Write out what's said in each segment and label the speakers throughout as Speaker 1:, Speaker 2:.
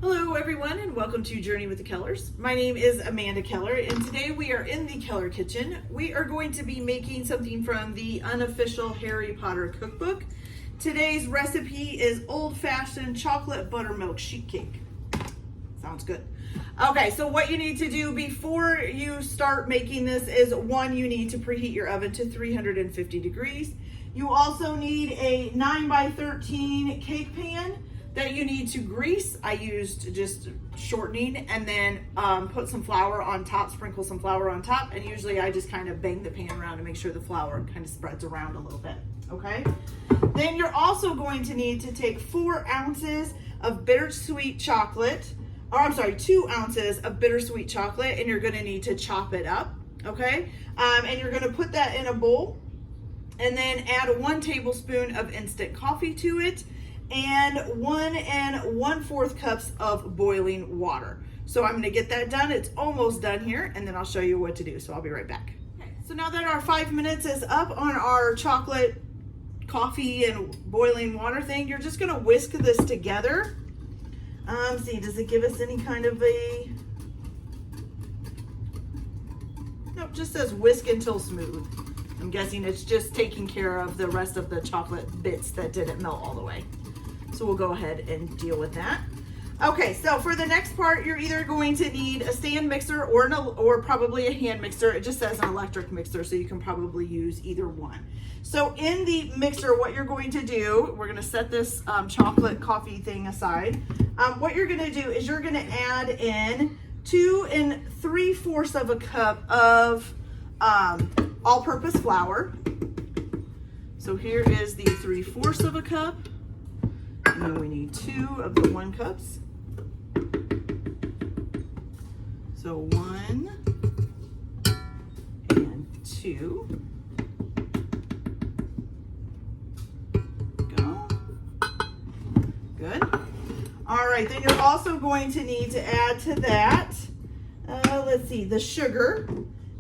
Speaker 1: Hello everyone and welcome to Journey with the Kellers. My name is Amanda Keller and today we are in the Keller kitchen. We are going to be making something from the Unofficial Harry Potter Cookbook. Today's recipe is old-fashioned chocolate buttermilk sheet cake. Sounds good. Okay, so what you need to do before you start making this is one, you need to preheat your oven to 350 degrees. You also need a 9x13 cake pan that you need to grease. I used just shortening and then put some flour on top, sprinkle some flour on top, and usually I just kind of bang the pan around to make sure the flour kind of spreads around a little bit, okay? Then you're also going to need to take 4 ounces of bittersweet chocolate, or I'm sorry, 2 ounces of bittersweet chocolate, and you're gonna need to chop it up, okay? And you're gonna put that in a bowl, and then add 1 tablespoon of instant coffee to it, and 1 1/4 cups of boiling water. So I'm gonna get that done. It's almost done here, and then I'll show you what to do. So I'll be right back. Okay, so now that our 5 minutes is up on our chocolate, coffee, and boiling water thing, you're just gonna whisk this together. See, does it give us any kind of a, nope, just says whisk until smooth. I'm guessing it's just taking care of the rest of the chocolate bits that didn't melt all the way. So we'll go ahead and deal with that. Okay, so for the next part, you're either going to need a stand mixer or probably a hand mixer. It just says an electric mixer, so you can probably use either one. So in the mixer, what you're going to do, we're gonna set this chocolate coffee thing aside. What you're gonna do is you're gonna add in 2 3/4 cup of all-purpose flour. So here is the 3/4 cup. And then we need 2 of the 1 cups. So 1 and 2. Go. Good. All right, then you're also going to need to add to that, let's see, the sugar.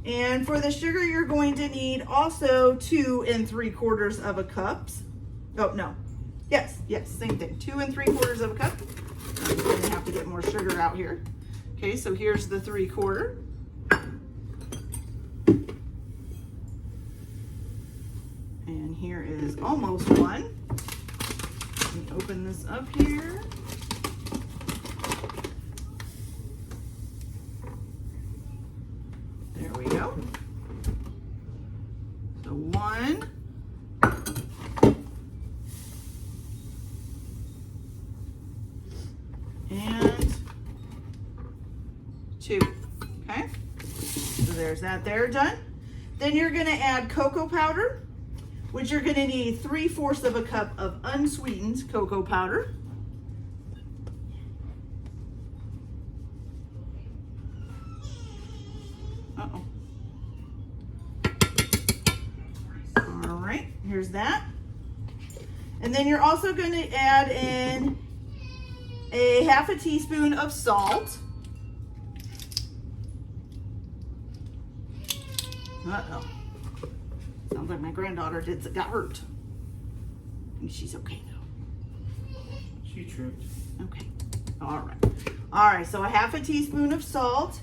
Speaker 1: And for the sugar, you're going to need also 2 3/4 cups. Oh, no. Yes, same thing. 2 3/4 cup. I'm going to have to get more sugar out here. Okay, so here's the 3/4. And here is almost 1. Let me open this up here. There we go. So 1. And 2, okay? So there's that there done. Then you're gonna add cocoa powder, which you're gonna need 3/4 cup of unsweetened cocoa powder. Uh-oh. All right, here's that. And then you're also gonna add in a 1/2 teaspoon of salt. Uh-oh. Sounds like my granddaughter got hurt. I think she's okay though.
Speaker 2: She tripped.
Speaker 1: Okay. All right. All right, so a 1/2 teaspoon of salt,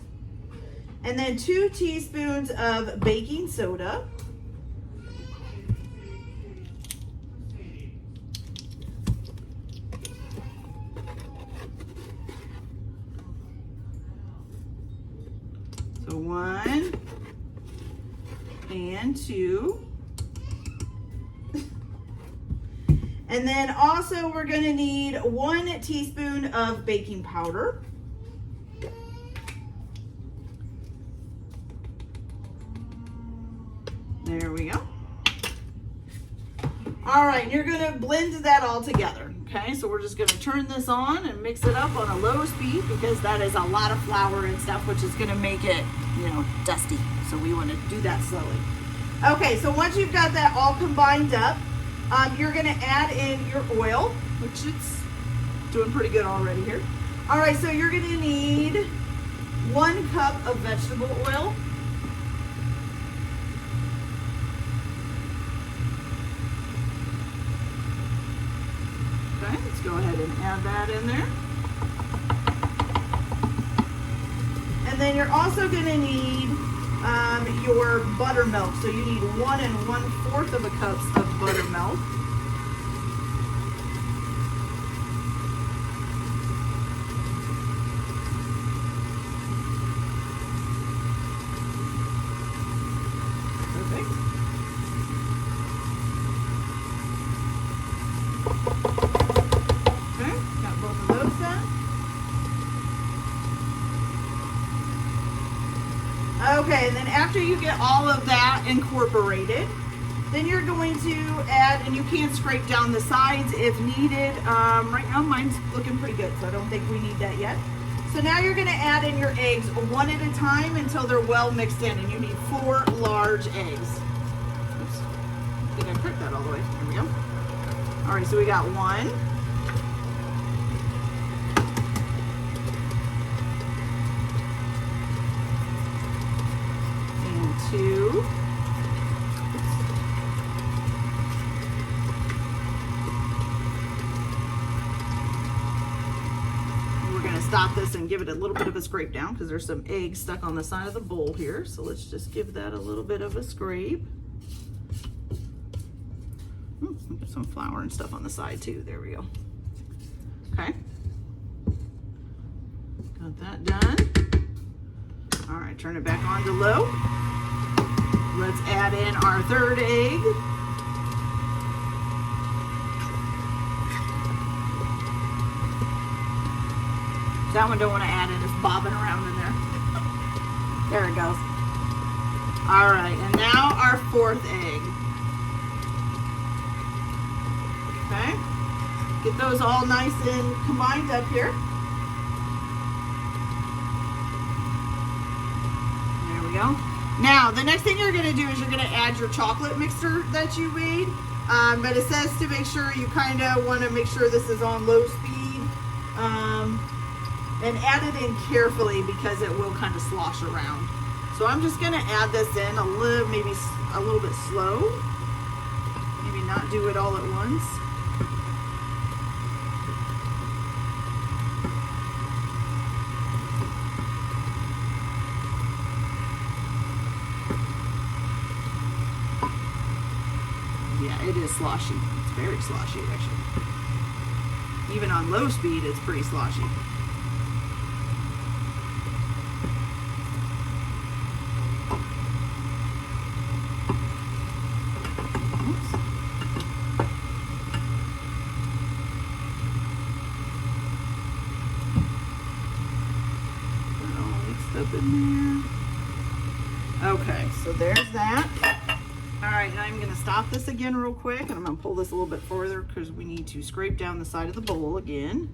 Speaker 1: and then 2 teaspoons of baking soda. So 1 and 2. And then also we're gonna need 1 teaspoon of baking powder. There we go. All right, you're gonna blend that all together. Okay, so we're just gonna turn this on and mix it up on a low speed because that is a lot of flour and stuff, which is gonna make it, you know, dusty. So we wanna do that slowly. Okay, so once you've got that all combined up, you're gonna add in your oil, which it's doing pretty good already here. All right, so you're gonna need 1 cup of vegetable oil. Okay, let's go ahead and add that in there. then you're also gonna need your buttermilk. So you need 1 1/4 of a cups of buttermilk. Perfect. Okay, got both of those done. Okay, and then after you get all of that incorporated, then you're going to add, and you can scrape down the sides if needed. Right now mine's looking pretty good, so I don't think we need that yet. So now you're gonna add in your eggs one at a time until they're well mixed in, and you need 4 large eggs. Oops, I think I pricked that all the way. Here we go. All right, so we got 1. And 2. Stop this and give it a little bit of a scrape down because there's some eggs stuck on the side of the bowl here. So let's just give that a little bit of a scrape. Put some flour and stuff on the side too. There we go. Okay. Got that done. All right, turn it back on to low. Let's add in our 3rd egg. That one don't want to add it, it's bobbing around in there. There it goes. All right, and now our 4th egg. Okay, get those all nice and combined up here. There we go. Now, the next thing you're gonna do is you're gonna add your chocolate mixer that you made. But it says to make sure you kind of want to make sure this is on low speed. And add it in carefully because it will kind of slosh around. So I'm just gonna add this in maybe a little bit slow. Maybe not do it all at once. Yeah, it is sloshy. It's very sloshy actually. Even on low speed, it's pretty sloshy. Up in there. Okay, so there's that. All right, now I'm gonna stop this again real quick, and I'm gonna pull this a little bit further because we need to scrape down the side of the bowl again.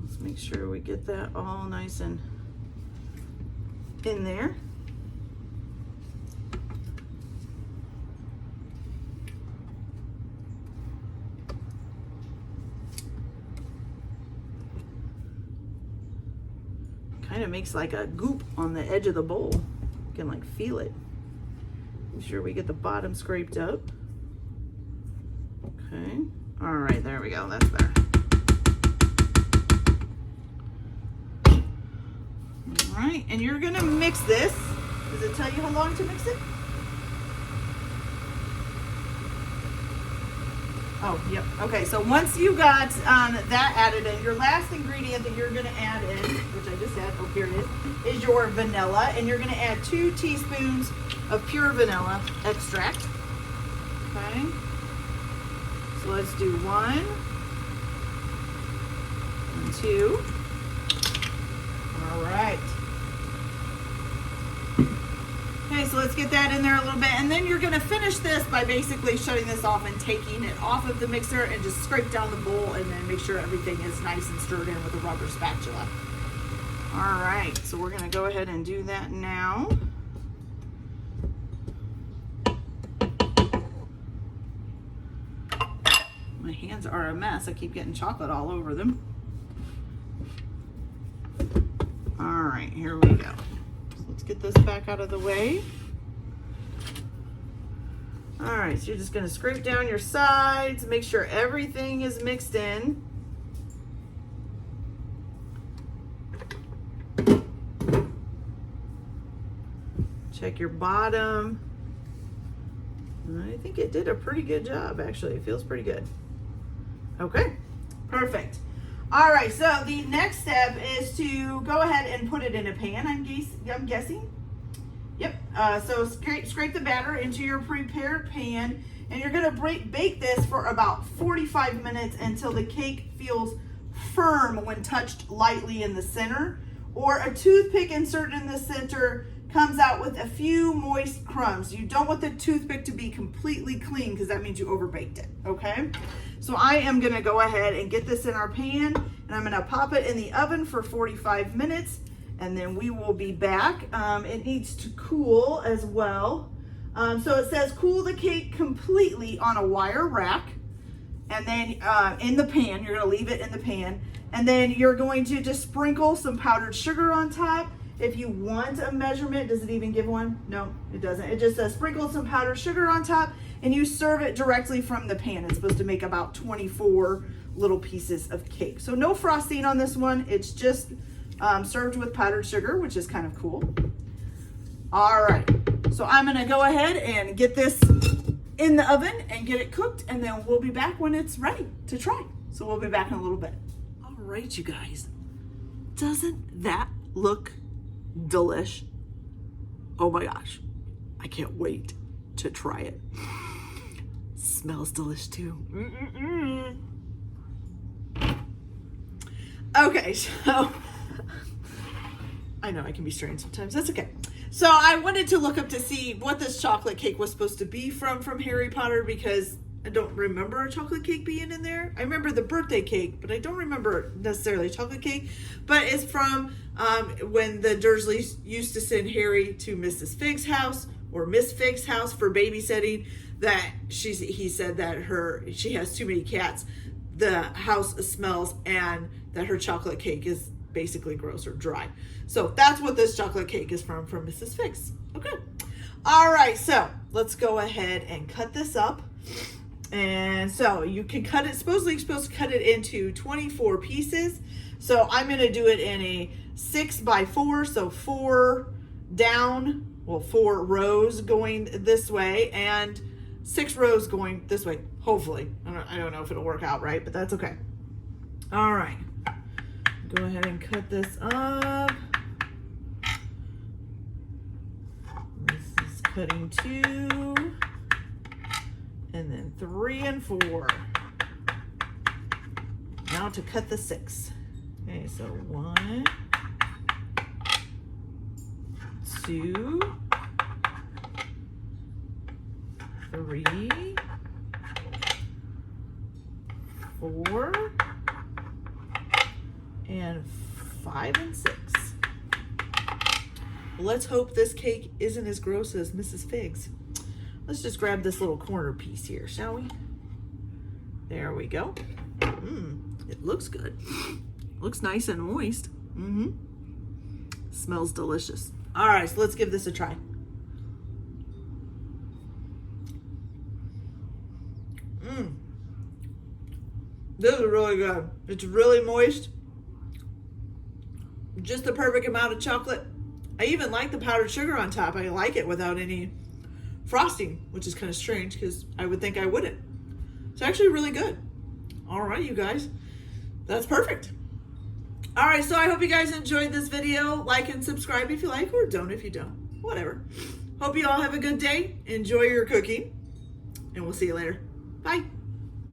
Speaker 1: Let's make sure we get that all nice and in there. Kind of makes like a goop on the edge of the bowl. You can like feel it. Make sure we get the bottom scraped up. Okay. All right, there we go. That's better. All right, and you're gonna mix this. Does it tell you how long to mix it? Oh, yep. Okay, so once you got that added in, your last ingredient that you're going to add in, which I just said, oh, here it is your vanilla. And you're going to add 2 teaspoons of pure vanilla extract. Okay. So let's do 1 and 2. All right. Okay, so let's get that in there a little bit, and then you're gonna finish this by basically shutting this off and taking it off of the mixer and just scrape down the bowl and then make sure everything is nice and stirred in with a rubber spatula. All right, so we're gonna go ahead and do that now. My hands are a mess. I keep getting chocolate all over them. All right, here we go. Let's get this back out of the way. All right, so you're just gonna scrape down your sides, make sure everything is mixed in. Check your bottom. I think it did a pretty good job, actually. It feels pretty good. Okay, perfect. All right, so the next step is to go ahead and put it in a pan, I'm guessing. Yep, so scrape the batter into your prepared pan, and you're gonna bake this for about 45 minutes until the cake feels firm when touched lightly in the center, or a toothpick inserted in the center comes out with a few moist crumbs. You don't want the toothpick to be completely clean because that means you overbaked it, okay? So I am gonna go ahead and get this in our pan, and I'm gonna pop it in the oven for 45 minutes, and then we will be back. It needs to cool as well. So it says cool the cake completely on a wire rack, and then in the pan, you're gonna leave it in the pan, and then you're going to just sprinkle some powdered sugar on top. If you want a measurement, does it even give one? No, it doesn't. It just says sprinkle some powdered sugar on top, and you serve it directly from the pan. It's supposed to make about 24 little pieces of cake. So no frosting on this one. It's just served with powdered sugar, which is kind of cool. All right, so I'm gonna go ahead and get this in the oven and get it cooked, and then we'll be back when it's ready to try. So we'll be back in a little bit. All right, you guys, doesn't that look delish? Oh my gosh, I can't wait to try it. Smells delish too. Okay, so I know I can be strange sometimes. That's okay. So I wanted to look up to see what this chocolate cake was supposed to be from Harry Potter, because I don't remember a chocolate cake being in there. I remember the birthday cake, but I don't remember necessarily a chocolate cake. But it's from when the Dursleys used to send Harry to Mrs. Fig's house, or Miss Fig's house, for babysitting. That he said that she has too many cats, the house smells, and that her chocolate cake is basically gross or dry. So that's what this chocolate cake is from Mrs. Fig's. Okay. All right, so let's go ahead and cut this up. And so you can cut it, supposedly you're supposed to cut it into 24 pieces. So I'm gonna do it in a 6x4, so 4 down, well, 4 rows going this way and 6 rows going this way, hopefully. I don't know if it'll work out right, but that's okay. All right, go ahead and cut this up. This is cutting 2. And then 3 and 4. Now to cut the 6. Okay, so 1, 2, 3, 4, and 5 and 6. Let's hope this cake isn't as gross as Mrs. Fig's. Let's just grab this little corner piece here, shall we? There we go. It looks good. Looks nice and moist. Smells delicious. All right, so let's give this a try. This is really good. It's really moist. Just the perfect amount of chocolate. I even like the powdered sugar on top. I like it without any frosting, which is kind of strange because I would think I wouldn't. It's actually really good. All right, you guys, that's perfect. All right, so I hope you guys enjoyed this video. Like and subscribe if you like, or don't if you don't, whatever. Hope you all have a good day. Enjoy your cooking, and we'll see you later. Bye.